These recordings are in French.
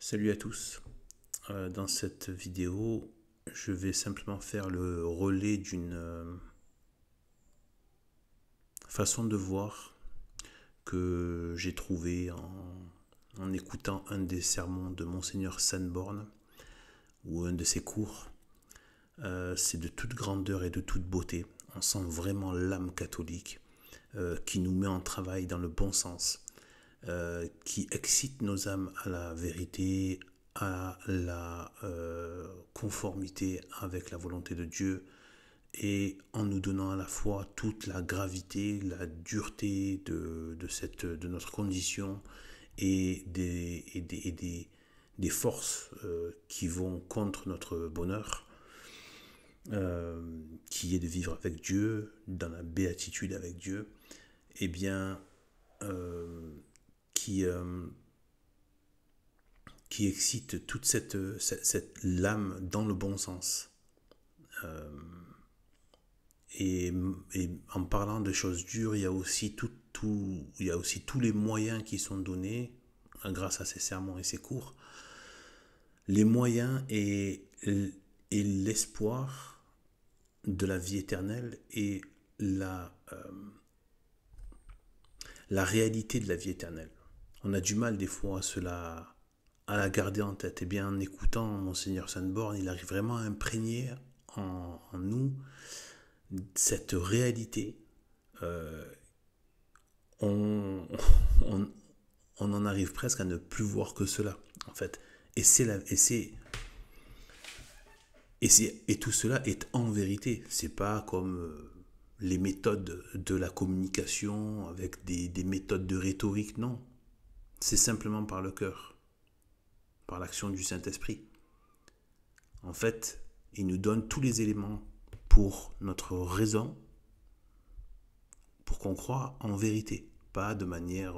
Salut à tous. Dans cette vidéo, je vais simplement faire le relais d'une façon de voir que j'ai trouvé en écoutant un des sermons de Monseigneur Sanborn ou un de ses cours. C'est de toute grandeur et de toute beauté. On sent vraiment l'âme catholique qui nous met en travail dans le bon sens, qui excite nos âmes à la vérité, à la conformité avec la volonté de Dieu, et en nous donnant à la fois toute la gravité, la dureté de notre condition et des forces qui vont contre notre bonheur, qui est de vivre avec Dieu, dans la béatitude avec Dieu, et bien qui excite toute cette lame dans le bon sens. Et en parlant de choses dures, il y a aussi il y a aussi tous les moyens qui sont donnés grâce à ces sermons et ces cours. Les moyens et l'espoir de la vie éternelle et la réalité de la vie éternelle. On a du mal des fois à la garder en tête. Et bien en écoutant Monseigneur Sanborn, il arrive vraiment à imprégner en nous cette réalité. On, on, on en arrive presque à ne plus voir que cela, en fait. Et tout cela est en vérité. C'est pas comme les méthodes de la communication avec des méthodes de rhétorique, non. C'est simplement par le cœur, par l'action du Saint-Esprit. En fait, il nous donne tous les éléments pour notre raison, pour qu'on croie en vérité, pas de manière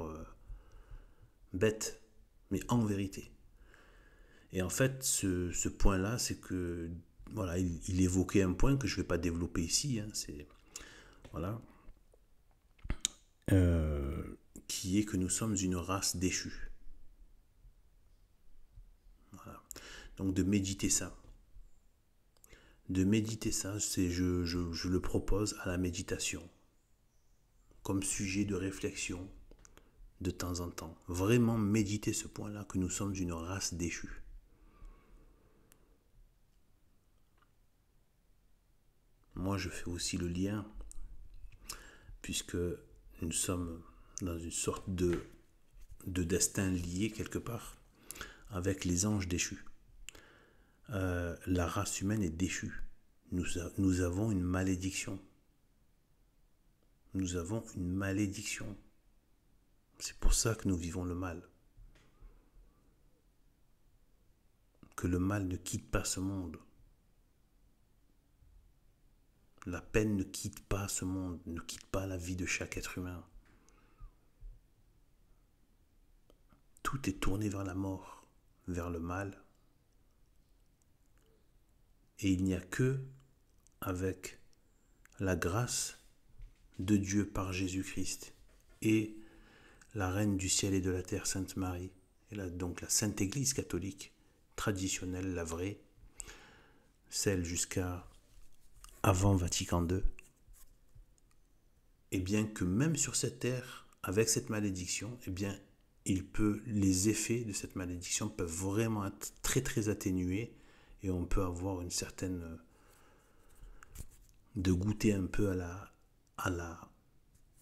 bête, mais en vérité. Et en fait, ce point-là, c'est que, voilà, il évoquait un point que je ne vais pas développer ici, c'est, voilà, qui est que nous sommes une race déchue. Voilà. Donc de méditer ça. Je le propose à la méditation, comme sujet de réflexion de temps en temps. Vraiment méditer ce point-là, que nous sommes une race déchue. Moi, je fais aussi le lien, puisque nous sommes dans une sorte de destin lié quelque part avec les anges déchus. La race humaine est déchue. Nous avons une malédiction. Nous avons une malédiction. C'est pour ça que nous vivons le mal. Que le mal ne quitte pas ce monde. La peine ne quitte pas ce monde, ne quitte pas la vie de chaque être humain. Tout est tourné vers la mort, vers le mal. Et il n'y a que avec la grâce de Dieu par Jésus-Christ et la Reine du ciel et de la terre, Sainte Marie, et donc la Sainte Église catholique, traditionnelle, la vraie, celle jusqu'à avant Vatican II, et bien que même sur cette terre, avec cette malédiction, et bien les effets de cette malédiction peuvent vraiment être très très atténués, et on peut avoir une certaine de goûter un peu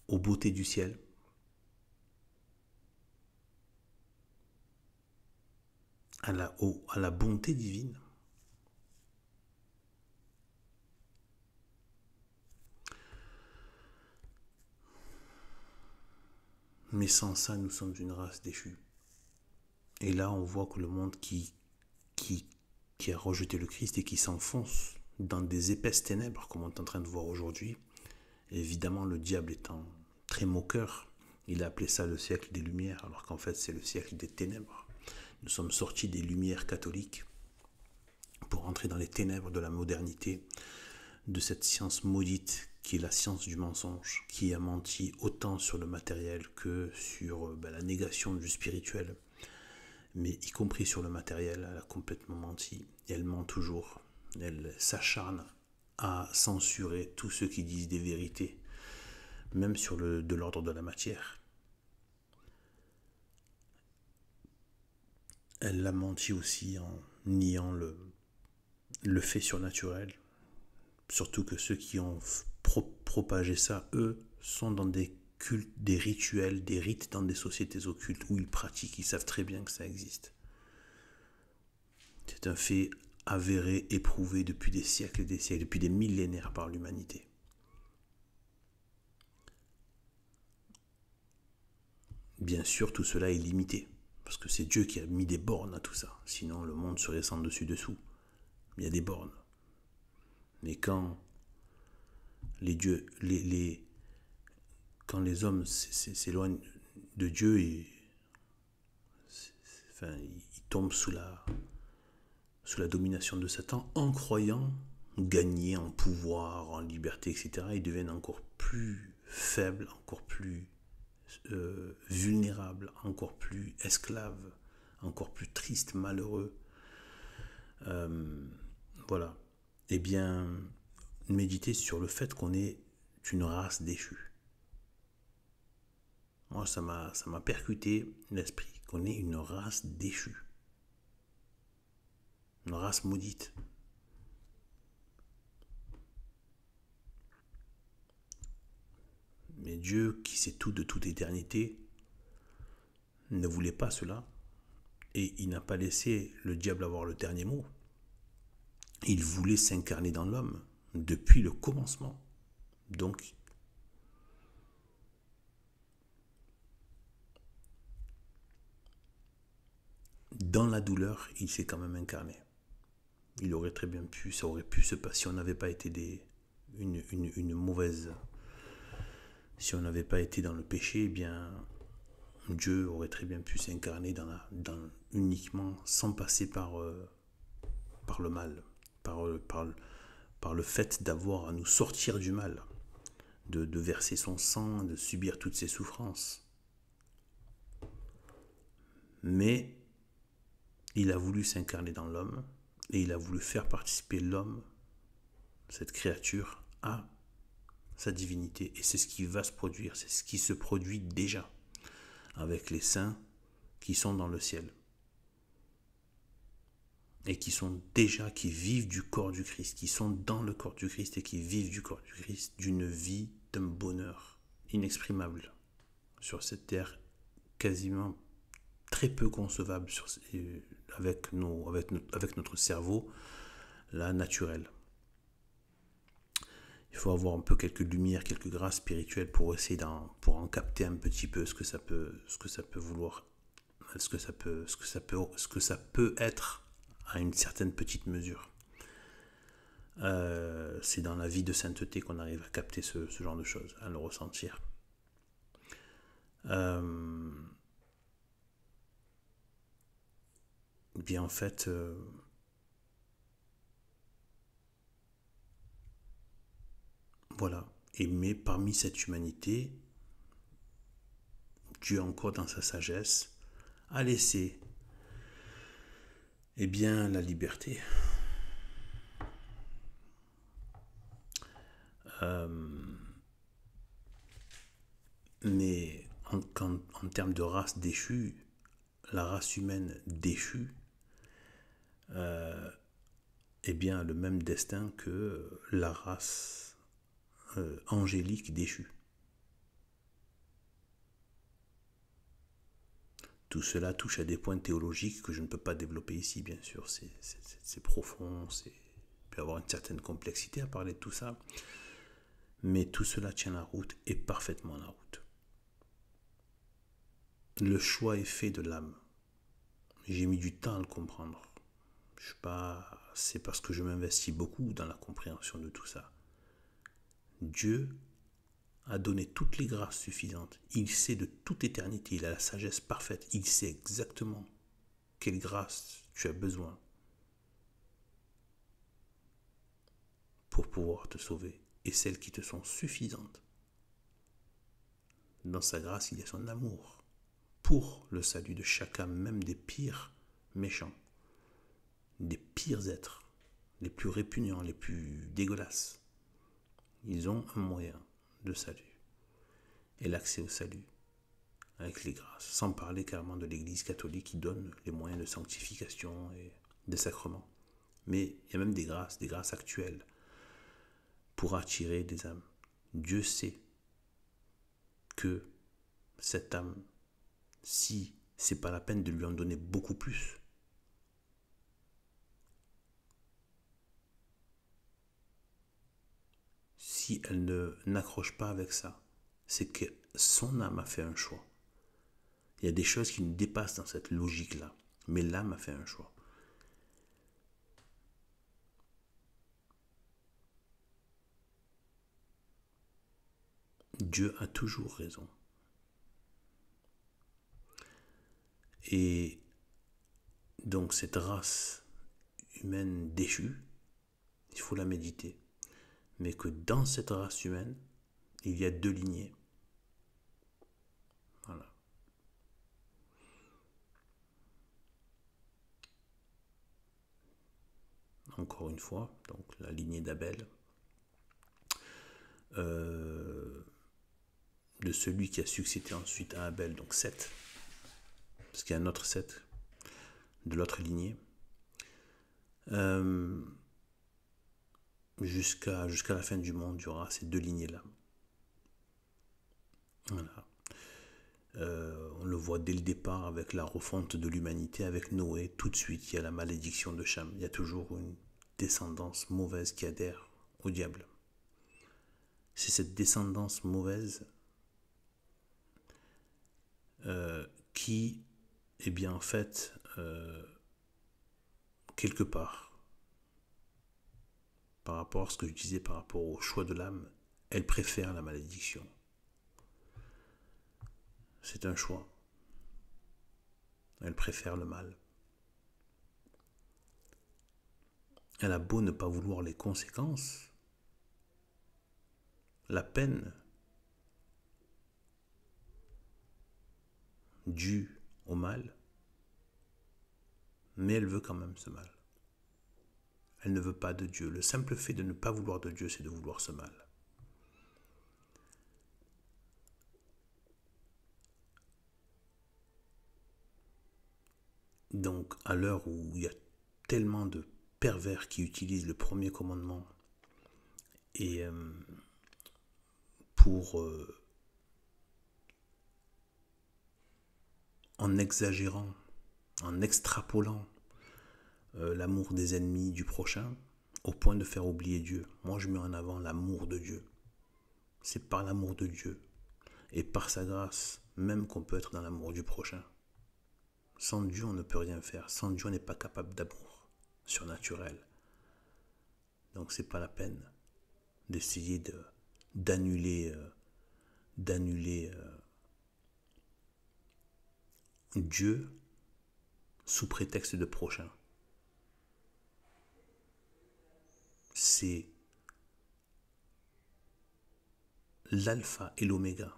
aux beautés du ciel. À la bonté divine. Mais sans ça, nous sommes une race déchue. Et là, on voit que le monde qui a rejeté le Christ et qui s'enfonce dans des épaisses ténèbres, comme on est en train de voir aujourd'hui, évidemment, le diable étant très moqueur, il a appelé ça le siècle des Lumières, alors qu'en fait, c'est le siècle des ténèbres. Nous sommes sortis des Lumières catholiques pour entrer dans les ténèbres de la modernité, de cette science maudite qui est la science du mensonge, qui a menti autant sur le matériel que sur la négation du spirituel. mais y compris sur le matériel, elle a complètement menti. Et elle ment toujours. Elle s'acharne à censurer tous ceux qui disent des vérités, même sur de l'ordre de la matière. Elle a menti aussi en niant le fait surnaturel. Surtout que ceux qui ont propagé ça, eux, sont dans des cultes, des rituels, des rites dans des sociétés occultes où ils pratiquent, ils savent très bien que ça existe. C'est un fait avéré, éprouvé depuis des siècles et des siècles, depuis des millénaires par l'humanité. Bien sûr, tout cela est limité, parce que c'est Dieu qui a mis des bornes à tout ça, sinon le monde serait sans dessus-dessous. Il y a des bornes. Mais quand les dieux, quand les hommes s'éloignent de Dieu, ils tombent sous la domination de Satan en croyant gagner en pouvoir, en liberté, etc. Ils deviennent encore plus faibles, encore plus vulnérables, encore plus esclaves, encore plus tristes, malheureux. Voilà. Eh bien, méditer sur le fait qu'on est une race déchue. Moi, ça m'a percuté l'esprit, qu'on est une race déchue. Une race maudite. Mais Dieu, qui sait tout de toute éternité, ne voulait pas cela. Et il n'a pas laissé le diable avoir le dernier mot. Il voulait s'incarner dans l'homme depuis le commencement. Donc, dans la douleur, il s'est quand même incarné. Il aurait très bien pu, ça aurait pu se passer si on n'avait pas été une mauvaise... Si on n'avait pas été dans le péché, eh bien, Dieu aurait très bien pu s'incarner uniquement sans passer par le mal, par le fait d'avoir à nous sortir du mal, de verser son sang, de subir toutes ses souffrances. Mais il a voulu s'incarner dans l'homme et il a voulu faire participer l'homme, cette créature, à sa divinité. Et c'est ce qui va se produire, c'est ce qui se produit déjà avec les saints qui sont dans le ciel et qui vivent du corps du Christ, qui sont dans le corps du Christ et qui vivent du corps du Christ d'une vie, d'un bonheur inexprimable sur cette terre, quasiment très peu concevable avec notre cerveau là naturel. Il faut avoir un peu quelques lumières, quelques grâces spirituelles pour essayer pour en capter un petit peu ce que ça peut vouloir, ce que ça peut être à une certaine petite mesure. C'est dans la vie de sainteté qu'on arrive à capter ce genre de choses, à le ressentir. Bien en fait, voilà. Mais parmi cette humanité, Dieu encore dans sa sagesse a laissé la liberté. Mais en termes de race déchue, la race humaine déchue a le même destin que la race angélique déchue. Tout cela touche à des points théologiques que je ne peux pas développer ici, bien sûr. C'est profond, il peut y avoir une certaine complexité à parler de tout ça. Mais tout cela tient la route et parfaitement la route. Le choix est fait de l'âme. J'ai mis du temps à le comprendre. C'est parce que je m'investis beaucoup dans la compréhension de tout ça. Dieu a donné toutes les grâces suffisantes. Il sait de toute éternité, il a la sagesse parfaite. Il sait exactement quelle grâce tu as besoin pour pouvoir te sauver et celles qui te sont suffisantes. Dans sa grâce, il y a son amour. pour le salut de chacun, même des pires méchants, des pires êtres, les plus répugnants, les plus dégueulasses. Ils ont un moyen de salut et l'accès au salut avec les grâces, sans parler carrément de l'Église catholique qui donne les moyens de sanctification et des sacrements. Mais il y a même des grâces actuelles pour attirer des âmes. Dieu sait que cette âme, si c'est pas la peine de lui en donner beaucoup plus, si elle n'accroche pas avec ça, c'est que son âme a fait un choix. Il y a des choses qui nous dépassent dans cette logique-là, mais l'âme a fait un choix. Dieu a toujours raison. Et donc cette race humaine déchue, il faut la méditer. Mais que dans cette race humaine, il y a deux lignées. Voilà. Encore une fois, donc la lignée d'Abel, de celui qui a succédé ensuite à Abel, donc Seth, parce qu'il y a un autre Seth, de l'autre lignée, jusqu'à la fin du monde, il y aura ces deux lignées-là. Voilà. On le voit dès le départ avec la refonte de l'humanité, avec Noé, tout de suite il y a la malédiction de Cham. Il y a toujours une descendance mauvaise qui adhère au diable. C'est cette descendance mauvaise qui, eh bien en fait, quelque part, par rapport à ce que je disais, par rapport au choix de l'âme, elle préfère la malédiction. C'est un choix. Elle préfère le mal. Elle a beau ne pas vouloir les conséquences, la peine due au mal, mais elle veut quand même ce mal. Elle ne veut pas de Dieu. Le simple fait de ne pas vouloir de Dieu, c'est de vouloir ce mal. Donc, à l'heure où il y a tellement de pervers qui utilisent le premier commandement et pour, en exagérant, en extrapolant l'amour des ennemis du prochain, au point de faire oublier Dieu. Moi, je mets en avant l'amour de Dieu. C'est par l'amour de Dieu et par sa grâce même qu'on peut être dans l'amour du prochain. Sans Dieu, on ne peut rien faire. Sans Dieu, on n'est pas capable d'amour surnaturel. Donc, c'est pas la peine d'essayer d'annuler Dieu sous prétexte de prochain. C'est l'alpha et l'oméga.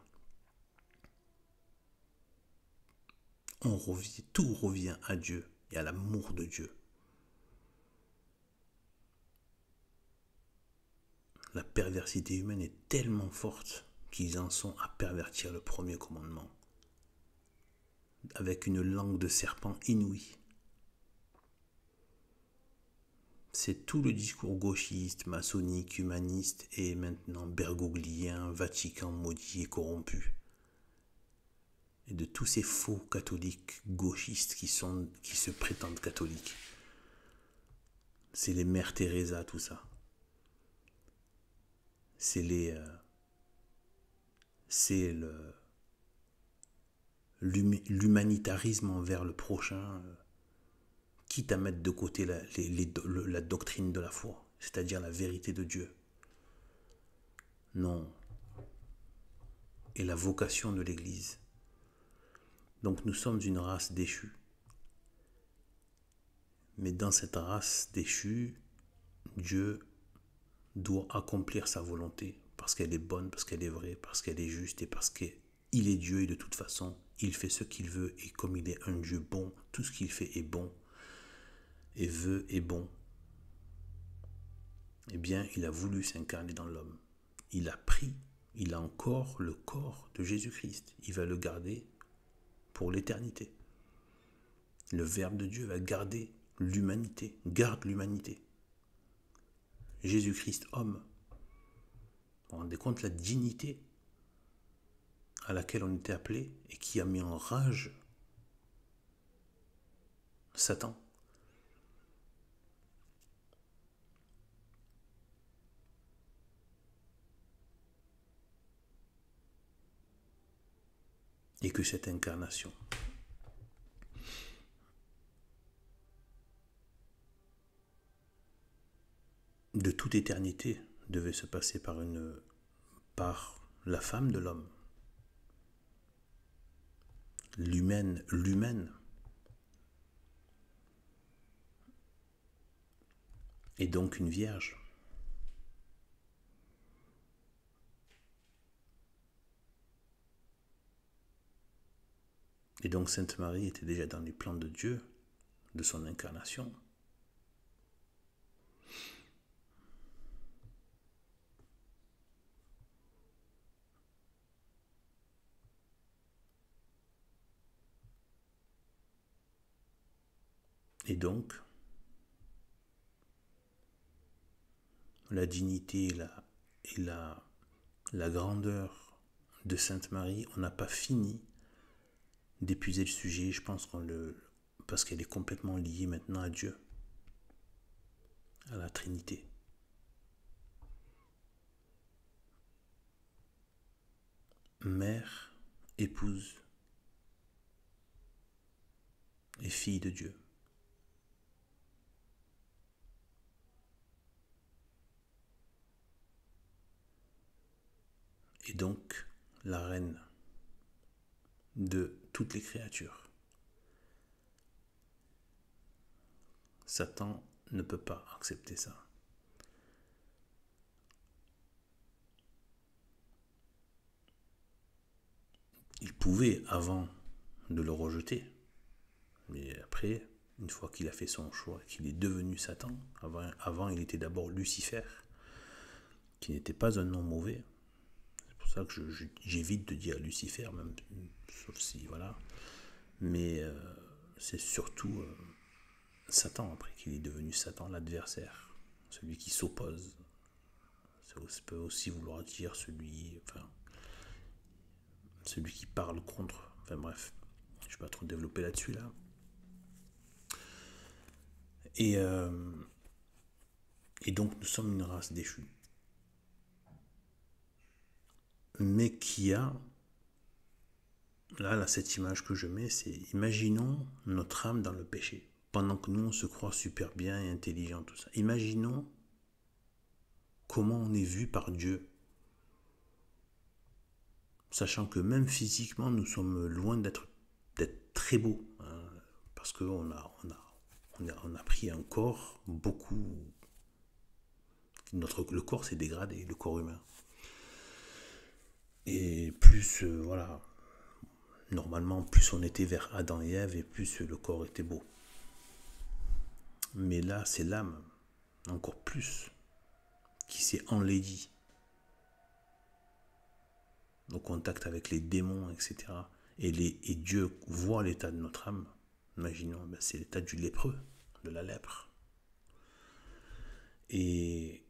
Tout revient à Dieu et à l'amour de Dieu. La perversité humaine est tellement forte qu'ils en sont à pervertir le premier commandement avec une langue de serpent inouïe. C'est tout le discours gauchiste, maçonnique, humaniste et maintenant bergoglien, Vatican maudit et corrompu. Et de tous ces faux catholiques gauchistes qui se prétendent catholiques. C'est les mères Teresa, tout ça. C'est l'humanitarisme envers le prochain, quitte à mettre de côté la doctrine de la foi, c'est-à-dire la vérité de Dieu. Non. Et la vocation de l'Église. Donc nous sommes une race déchue. Mais dans cette race déchue, Dieu doit accomplir sa volonté parce qu'elle est bonne, parce qu'elle est vraie, parce qu'elle est juste et parce qu'il est Dieu et de toute façon, il fait ce qu'il veut, et comme il est un Dieu bon, tout ce qu'il fait est bon, et veut est bon. Eh bien, il a voulu s'incarner dans l'homme. Il a encore le corps de Jésus-Christ. Il va le garder pour l'éternité. Le Verbe de Dieu va garder l'humanité, garde l'humanité. Jésus-Christ, homme. Vous vous rendez compte la dignité à laquelle on était appelé et qui a mis en rage Satan. Et que cette incarnation de toute éternité devait se passer par la femme de l'homme, l'humaine, et donc une vierge. Et donc Sainte Marie était déjà dans les plans de Dieu, de son incarnation. Et donc, la dignité et la grandeur de Sainte Marie, on n'a pas fini d'épuiser le sujet, je pense parce qu'elle est complètement liée maintenant à Dieu, à la Trinité. Mère, épouse et fille de Dieu. Et donc la reine de toutes les créatures. Satan ne peut pas accepter ça. Il pouvait avant de le rejeter, mais après, une fois qu'il a fait son choix, qu'il est devenu Satan, avant il était d'abord Lucifer, qui n'était pas un nom mauvais. C'est pour ça que j'évite de dire Lucifer, même, sauf si, voilà. Mais c'est surtout Satan, après qu'il est devenu Satan, l'adversaire, celui qui s'oppose. Ça peut aussi vouloir dire celui qui parle contre. Enfin bref, je ne vais pas trop développer là-dessus là. Et donc nous sommes une race déchue. Mais qui a, là cette image que je mets, c'est imaginons notre âme dans le péché. Pendant que nous on se croit super bien et intelligent, tout ça. Imaginons comment on est vu par Dieu. Sachant que même physiquement, nous sommes loin d'être très beaux. Hein, parce qu'on a pris un corps beaucoup... Le corps s'est dégradé, le corps humain. Et plus, voilà, normalement, plus on était vers Adam et Ève, et plus le corps était beau. Mais là, c'est l'âme, encore plus, qui s'est enlaidie au contact avec les démons, etc. Et Dieu voit l'état de notre âme. Imaginons, c'est l'état du lépreux, de la lèpre. Et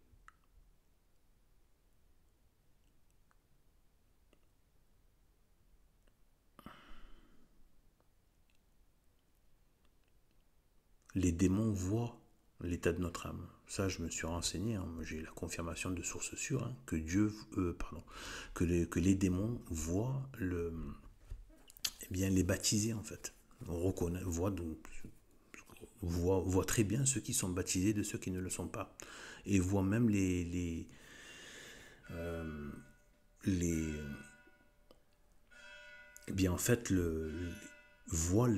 les démons voient l'état de notre âme. Ça, je me suis renseigné, hein. J'ai la confirmation de sources sûres, hein, que les démons voient les baptisés, en fait. On voit très bien ceux qui sont baptisés de ceux qui ne le sont pas. Et voit même en fait, voit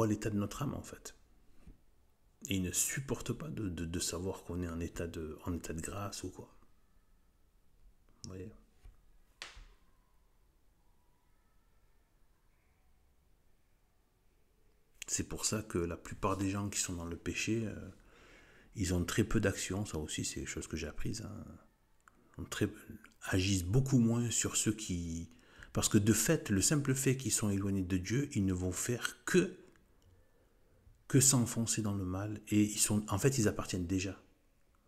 l'état de notre âme, en fait. Et il ne supporte pas de savoir qu'on est en état de grâce ou quoi. Vous voyez ? C'est pour ça que la plupart des gens qui sont dans le péché, ils ont très peu d'action. Ça aussi, c'est des choses que j'ai apprises. Agissent beaucoup moins sur ceux qui... Parce que de fait, le simple fait qu'ils sont éloignés de Dieu, ils ne vont faire que s'enfoncer dans le mal. Et en fait, ils appartiennent déjà.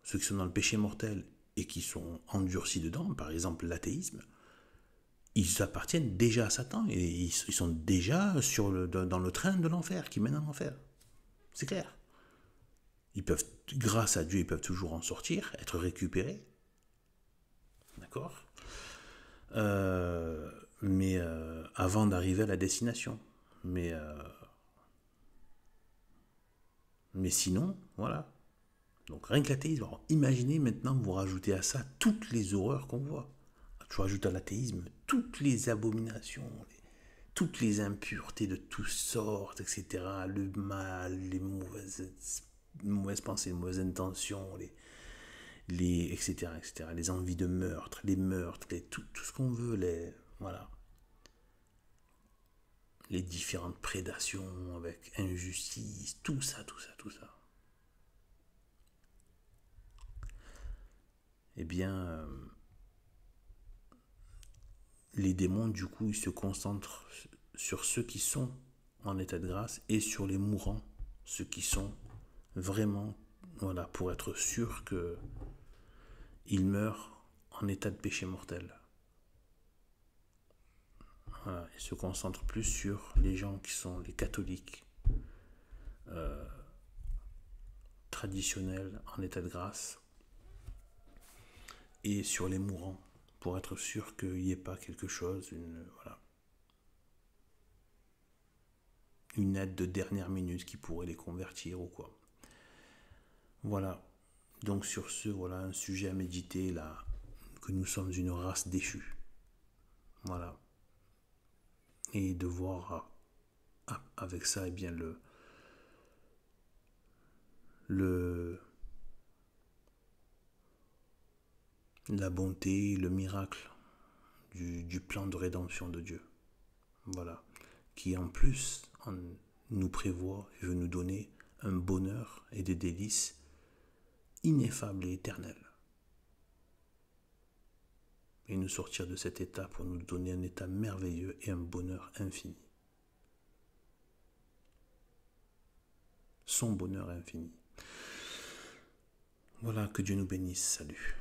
Ceux qui sont dans le péché mortel et qui sont endurcis dedans, par exemple l'athéisme, ils appartiennent déjà à Satan et ils sont déjà dans le train de l'enfer qui mène à l'enfer. C'est clair. Ils peuvent, grâce à Dieu, ils peuvent toujours en sortir, être récupérés. D'accord. Mais avant d'arriver à la destination. Mais sinon, voilà. Donc rien que l'athéisme. Alors, imaginez maintenant, vous rajoutez à ça toutes les horreurs qu'on voit. Tu rajoutes à l'athéisme toutes les abominations, toutes les impuretés de toutes sortes, etc. Le mal, les mauvaises pensées, les mauvaises intentions, etc., etc. Les envies de meurtre, les meurtres, tout ce qu'on veut, voilà. Les différentes prédations avec injustice, tout ça. Eh bien, les démons, du coup, ils se concentrent sur ceux qui sont en état de grâce et sur les mourants, ceux qui sont vraiment, voilà, pour être sûr qu'ils meurent en état de péché mortel. Voilà, ils se concentrent plus sur les gens qui sont les catholiques traditionnels en état de grâce et sur les mourants pour être sûr qu'il n'y ait pas quelque chose, une aide de dernière minute qui pourrait les convertir ou quoi. Voilà. Donc sur ce, voilà un sujet à méditer là, que nous sommes une race déchue. Voilà. Et de voir avec ça, eh bien la bonté, le miracle du plan de rédemption de Dieu. Voilà. Qui en plus nous prévoit et veut nous donner un bonheur et des délices ineffables et éternels. Et nous sortir de cet état pour nous donner un état merveilleux et un bonheur infini. Son bonheur infini. Voilà, que Dieu nous bénisse. Salut.